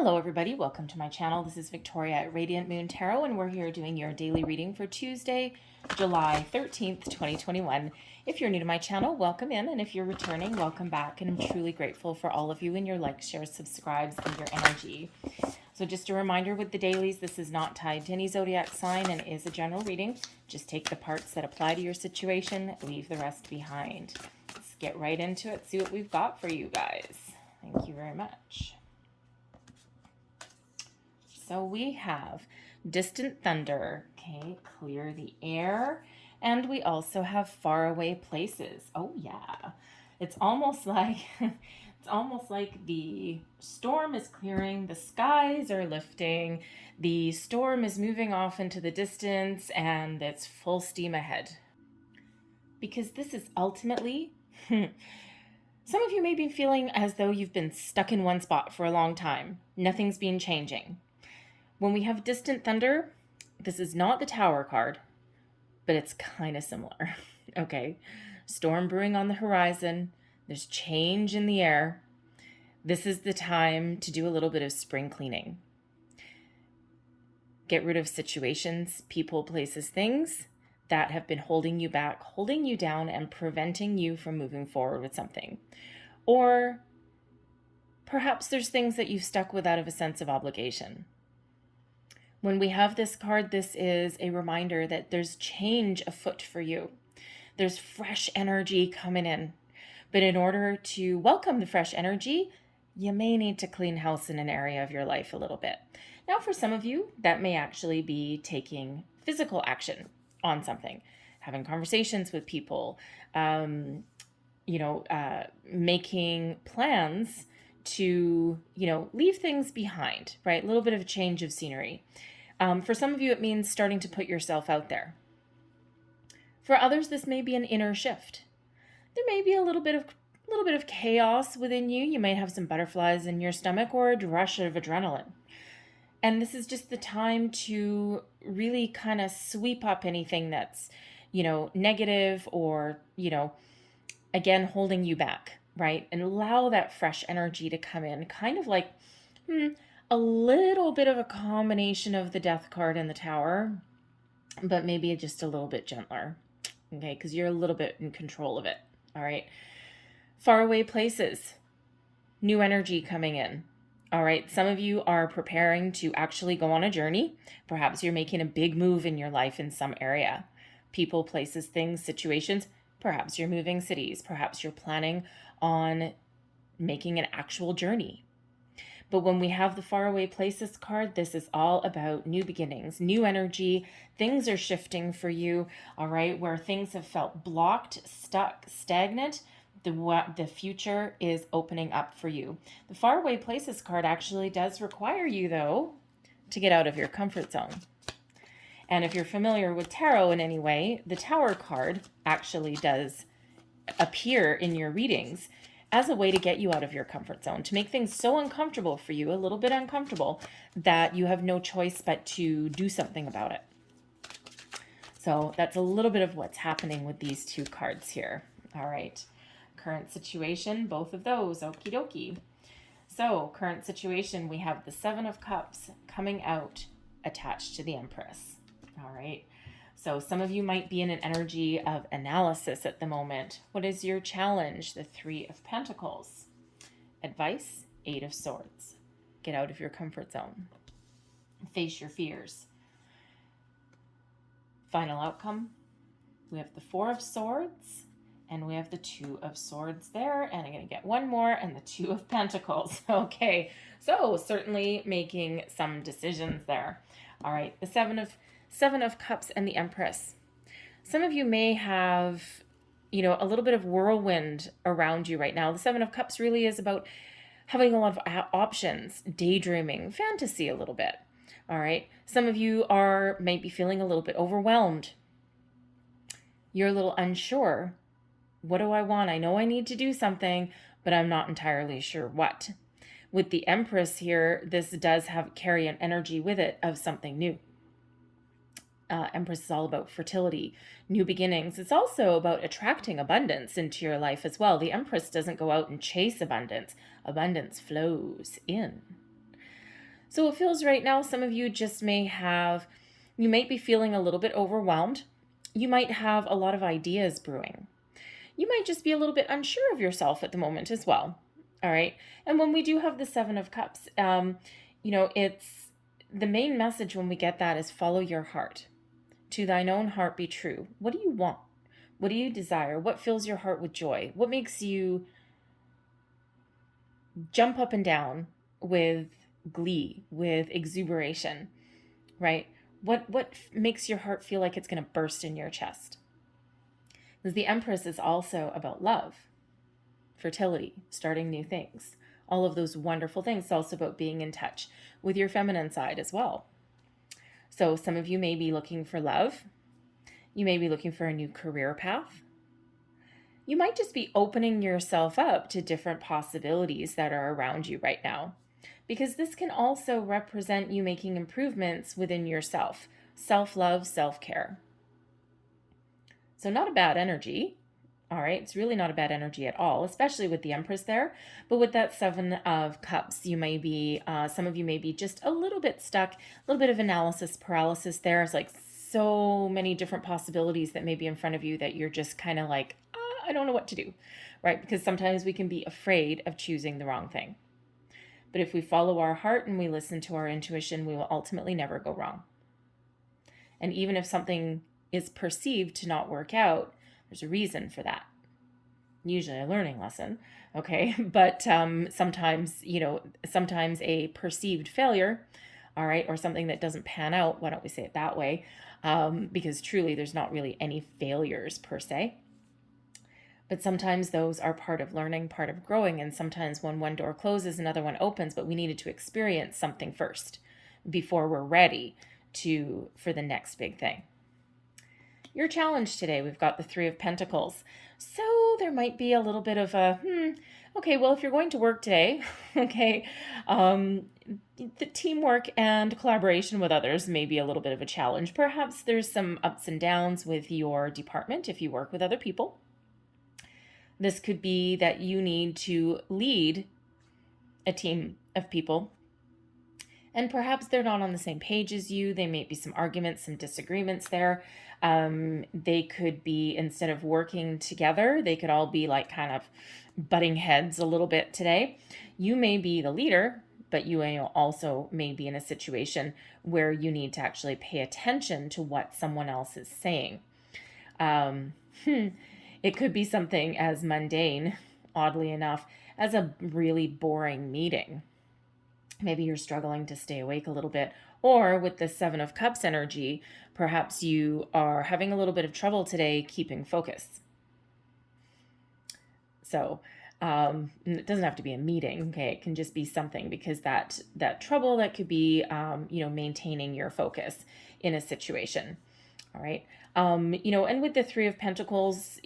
Hello everybody, welcome to my channel. This is Victoria at Radiant Moon Tarot, and we're here doing your daily reading for Tuesday, July 13th, 2021. If you're new to my channel, welcome in, and if you're returning, welcome back, and I'm truly grateful for all of you and your likes, shares, subscribes, and your energy. So just a reminder with the dailies, this is not tied to any zodiac sign and is a general reading. Just take the parts that apply to your situation, leave the rest behind. Let's get right into it, see what we've got for you guys. Thank you very much. So we have distant thunder, okay, clear the air, and we also have faraway places. Oh yeah, it's almost like the storm is clearing, the skies are lifting, the storm is moving off into the distance, and it's full steam ahead. Because this is ultimately, some of you may be feeling as though you've been stuck in one spot for a long time. Nothing's been changing. When we have distant thunder, this is not the Tower card, but it's kind of similar. Okay, storm brewing on the horizon. There's change in the air. This is the time to do a little bit of spring cleaning. Get rid of situations, people, places, things that have been holding you back, holding you down, and preventing you from moving forward with something. Or perhaps there's things that you've stuck with out of a sense of obligation. When we have this card, this is a reminder that there's change afoot for you. There's fresh energy coming in. But in order to welcome the fresh energy, you may need to clean house in an area of your life a little bit. Now, for some of you, that may actually be taking physical action on something, having conversations with people, making plans to, leave things behind, right? A little bit of a change of scenery. For some of you, it means starting to put yourself out there. For others, this may be an inner shift. There may be a little bit of chaos within you. You may have some butterflies in your stomach or a rush of adrenaline. And this is just the time to really kind of sweep up anything that's, negative or, again, holding you back, right? And allow that fresh energy to come in, kind of like a little bit of a combination of the Death card and the Tower, but maybe just a little bit gentler, okay? Because you're a little bit in control of it, all right? Faraway places, new energy coming in, all right? Some of you are preparing to actually go on a journey. Perhaps you're making a big move in your life in some area. People, places, things, situations. Perhaps you're moving cities. Perhaps you're planning on making an actual journey. But when we have the faraway places card, this is all about new beginnings, new energy. Things are shifting for you, all right? Where things have felt blocked, stuck, stagnant, the future is opening up for you. The faraway places card actually does require you, though, to get out of your comfort zone. And if you're familiar with tarot in any way, the Tower card actually does appear in your readings as a way to get you out of your comfort zone, to make things so uncomfortable for you, a little bit uncomfortable, that you have no choice but to do something about it. So that's a little bit of what's happening with these two cards here. All right. Current situation, both of those, okie dokie. So current situation, we have the Seven of Cups coming out attached to the Empress. All right. So some of you might be in an energy of analysis at the moment. What is your challenge? The Three of Pentacles. Advice, Eight of Swords. Get out of your comfort zone. Face your fears. Final outcome. We have the Four of Swords and we have the Two of Swords there. And I'm going to get one more and the Two of Pentacles. Okay. So certainly making some decisions there. All right. The Seven of Cups and the Empress. Some of you may have, a little bit of whirlwind around you right now. The Seven of Cups really is about having a lot of options, daydreaming, fantasy a little bit. All right. Some of you might be feeling a little bit overwhelmed. You're a little unsure. What do I want? I know I need to do something, but I'm not entirely sure what. With the Empress here, this does carry an energy with it of something new. Empress is all about fertility, new beginnings. It's also about attracting abundance into your life as well. The Empress doesn't go out and chase abundance. Abundance flows in. So it feels right now, some of you just you might be feeling a little bit overwhelmed. You might have a lot of ideas brewing. You might just be a little bit unsure of yourself at the moment as well. All right. And when we do have the Seven of Cups, it's the main message when we get that is follow your heart. To thine own heart be true. What do you want? What do you desire? What fills your heart with joy? What makes you jump up and down with glee, with exuberation, right? What makes your heart feel like it's going to burst in your chest? Because the Empress is also about love, fertility, starting new things, all of those wonderful things. It's also about being in touch with your feminine side as well. So some of you may be looking for love. You may be looking for a new career path. You might just be opening yourself up to different possibilities that are around you right now, because this can also represent you making improvements within yourself, self-love, self-care. So not a bad energy, all right? It's really not a bad energy at all, especially with the Empress there. But with that Seven of Cups, you may be, some of you may be just a little bit stuck, a little bit of analysis paralysis there. It's like so many different possibilities that may be in front of you that you're just kind of like, I don't know what to do, right? Because sometimes we can be afraid of choosing the wrong thing. But if we follow our heart and we listen to our intuition, we will ultimately never go wrong. And even if something is perceived to not work out, there's a reason for that. Usually a learning lesson, okay? But sometimes a perceived failure, all right, or something that doesn't pan out, why don't we say it that way? Because truly there's not really any failures per se. But sometimes those are part of learning, part of growing. And sometimes when one door closes, another one opens, but we needed to experience something first before we're ready for the next big thing. Your challenge today, we've got the Three of Pentacles. So there might be a little bit of okay, well, if you're going to work today, okay, the teamwork and collaboration with others may be a little bit of a challenge. Perhaps there's some ups and downs with your department if you work with other people. This could be that you need to lead a team of people, and perhaps they're not on the same page as you. There may be some arguments, some disagreements there. They could be, instead of working together, they could all be like kind of butting heads a little bit today. You may be the leader, but you also may be in a situation where you need to actually pay attention to what someone else is saying. It could be something as mundane, oddly enough, as a really boring meeting. Maybe you're struggling to stay awake a little bit. Or with the Seven of Cups energy, perhaps you are having a little bit of trouble today keeping focus. So it doesn't have to be a meeting, okay? It can just be something, because that trouble, that could be, maintaining your focus in a situation. All right. And with the Three of Pentacles,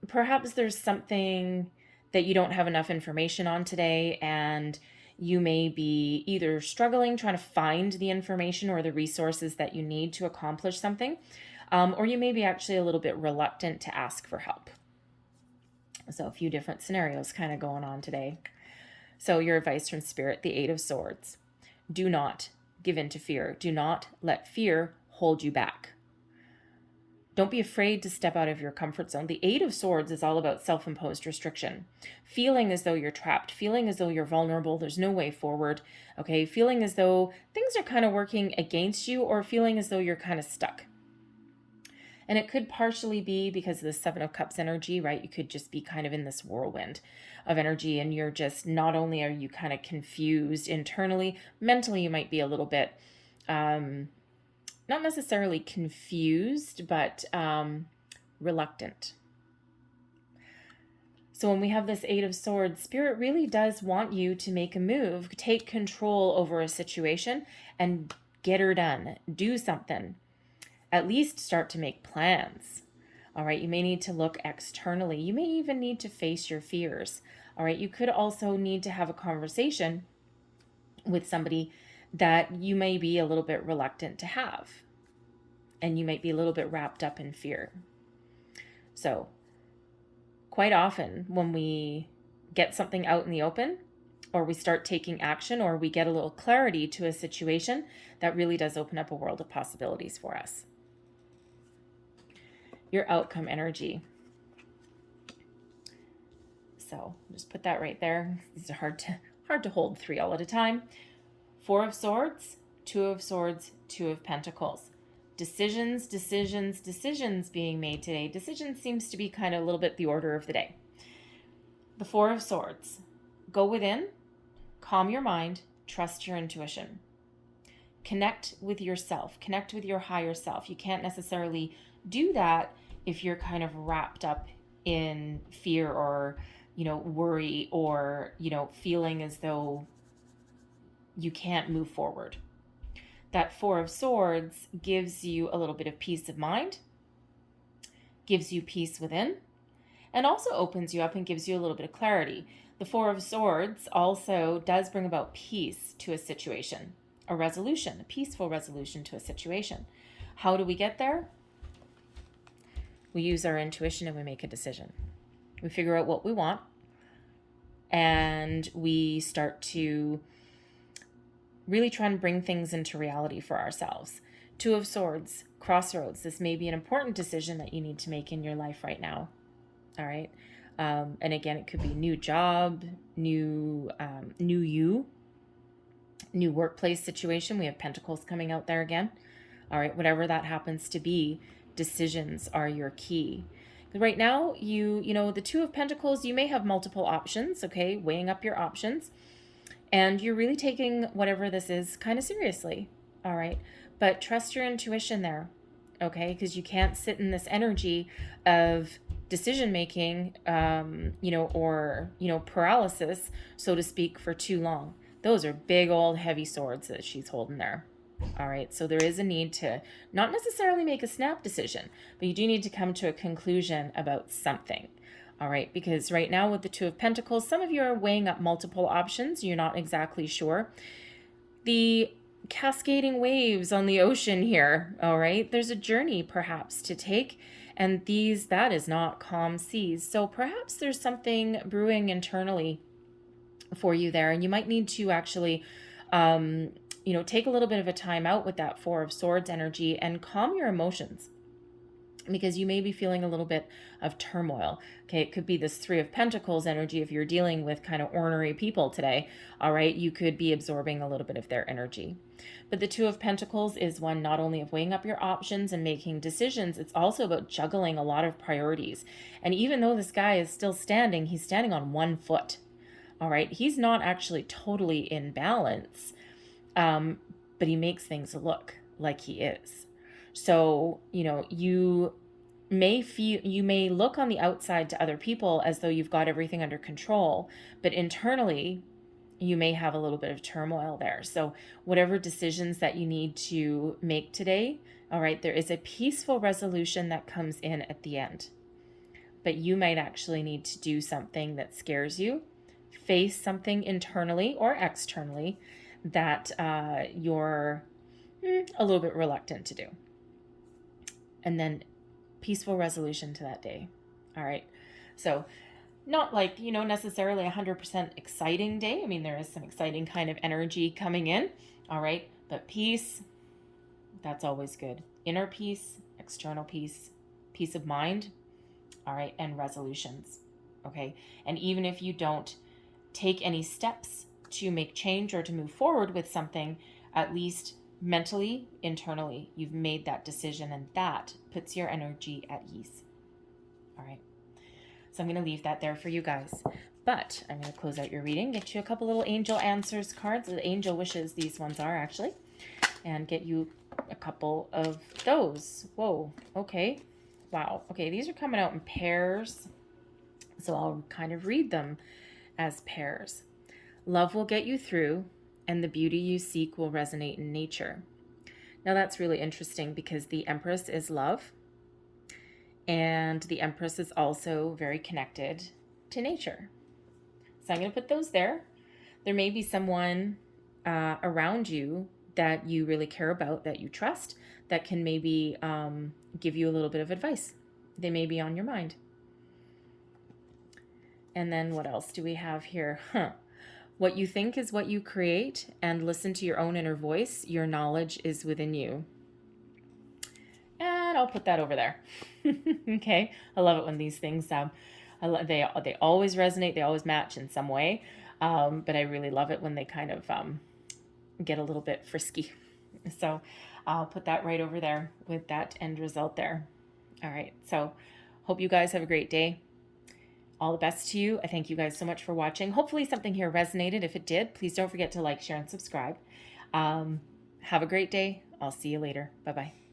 perhaps there's something that you don't have enough information on today, and you may be either struggling trying to find the information or the resources that you need to accomplish something, or you may be actually a little bit reluctant to ask for help. So a few different scenarios kind of going on today. So your advice from Spirit, the Eight of Swords. Do not give in to fear. Do not let fear hold you back. Don't be afraid to step out of your comfort zone. The Eight of Swords is all about self-imposed restriction. Feeling as though you're trapped, feeling as though you're vulnerable, there's no way forward, okay? Feeling as though things are kind of working against you, or feeling as though you're kind of stuck. And it could partially be because of the Seven of Cups energy, right? You could just be kind of in this whirlwind of energy, and you're just, not only are you kind of confused internally, mentally you might be a little bit, not necessarily confused, but reluctant. So when we have this Eight of Swords, Spirit really does want you to make a move, take control over a situation and get her done. Do something. At least start to make plans. All right, you may need to look externally. You may even need to face your fears. All right, you could also need to have a conversation with somebody that you may be a little bit reluctant to have. And you might be a little bit wrapped up in fear. So quite often when we get something out in the open, or we start taking action, or we get a little clarity to a situation, that really does open up a world of possibilities for us. Your outcome energy. So just put that right there. These are hard to hold 3 all at a time. 4 of Swords, 2 of Swords, 2 of Pentacles. Decisions being made today. Decisions seems to be kind of a little bit the order of the day. The 4 of Swords. Go within, calm your mind, trust your intuition. Connect with yourself, connect with your higher self. You can't necessarily do that if you're kind of wrapped up in fear or, worry or, feeling as though you can't move forward. That 4 of Swords gives you a little bit of peace of mind, gives you peace within, and also opens you up and gives you a little bit of clarity. The 4 of Swords also does bring about peace to a situation, a resolution, a peaceful resolution to a situation. How do we get there? We use our intuition and we make a decision. We figure out what we want and we start to really try and bring things into reality for ourselves. 2 of Swords, crossroads. This may be an important decision that you need to make in your life right now. All right. And again, it could be new job, new you, new workplace situation. We have Pentacles coming out there again. All right. Whatever that happens to be, decisions are your key. Right now, the 2 of Pentacles, you may have multiple options. Okay. Weighing up your options. And you're really taking whatever this is kind of seriously, all right? But trust your intuition there, okay? Because you can't sit in this energy of decision-making, or paralysis, so to speak, for too long. Those are big old heavy swords that she's holding there, all right? So there is a need to not necessarily make a snap decision, but you do need to come to a conclusion about something. All right, because right now with the 2 of Pentacles, some of you are weighing up multiple options. You're not exactly sure. The cascading waves on the ocean here, all right, there's a journey perhaps to take, and that is not calm seas. So perhaps there's something brewing internally for you there, and you might need to actually, take a little bit of a time out with that 4 of Swords energy and calm your emotions, because you may be feeling a little bit of turmoil. Okay, it could be this 3 of Pentacles energy. If you're dealing with kind of ornery people today, all right, you could be absorbing a little bit of their energy. But the 2 of Pentacles is one not only of weighing up your options and making decisions, it's also about juggling a lot of priorities. And even though this guy is still standing, he's standing on 1 foot. All right, he's not actually totally in balance, but he makes things look like he is. So, you may look on the outside to other people as though you've got everything under control, but internally you may have a little bit of turmoil there. So whatever decisions that you need to make today, all right, there is a peaceful resolution that comes in at the end, but you might actually need to do something that scares you, face something internally or externally that you're a little bit reluctant to do. And then peaceful resolution to that day. All right. So not like, necessarily 100% exciting day. I mean, there is some exciting kind of energy coming in. All right. But peace, that's always good. Inner peace, external peace, peace of mind. All right. And resolutions. Okay. And even if you don't take any steps to make change or to move forward with something, at least mentally, internally, you've made that decision, and that puts your energy at ease. All right. So I'm going to leave that there for you guys. But I'm going to close out your reading, get you a couple little angel answers cards, the angel wishes these ones are actually, and get you a couple of those. Whoa. Okay. Wow. Okay. These are coming out in pairs. So I'll kind of read them as pairs. Love will get you through, and the beauty you seek will resonate in nature. Now that's really interesting because the Empress is love, and the Empress is also very connected to nature. So I'm going to put those there. There may be someone around you that you really care about, that you trust, that can maybe give you a little bit of advice. They may be on your mind. And then what else do we have here? What you think is what you create, and listen to your own inner voice. Your knowledge is within you. And I'll put that over there. Okay. I love it when these things, they always resonate. They always match in some way. But I really love it when they kind of get a little bit frisky. So I'll put that right over there with that end result there. All right. So hope you guys have a great day. All the best to you. I thank you guys so much for watching. Hopefully something here resonated. If it did, please don't forget to like, share, and subscribe. Have a great day. I'll see you later. Bye-bye.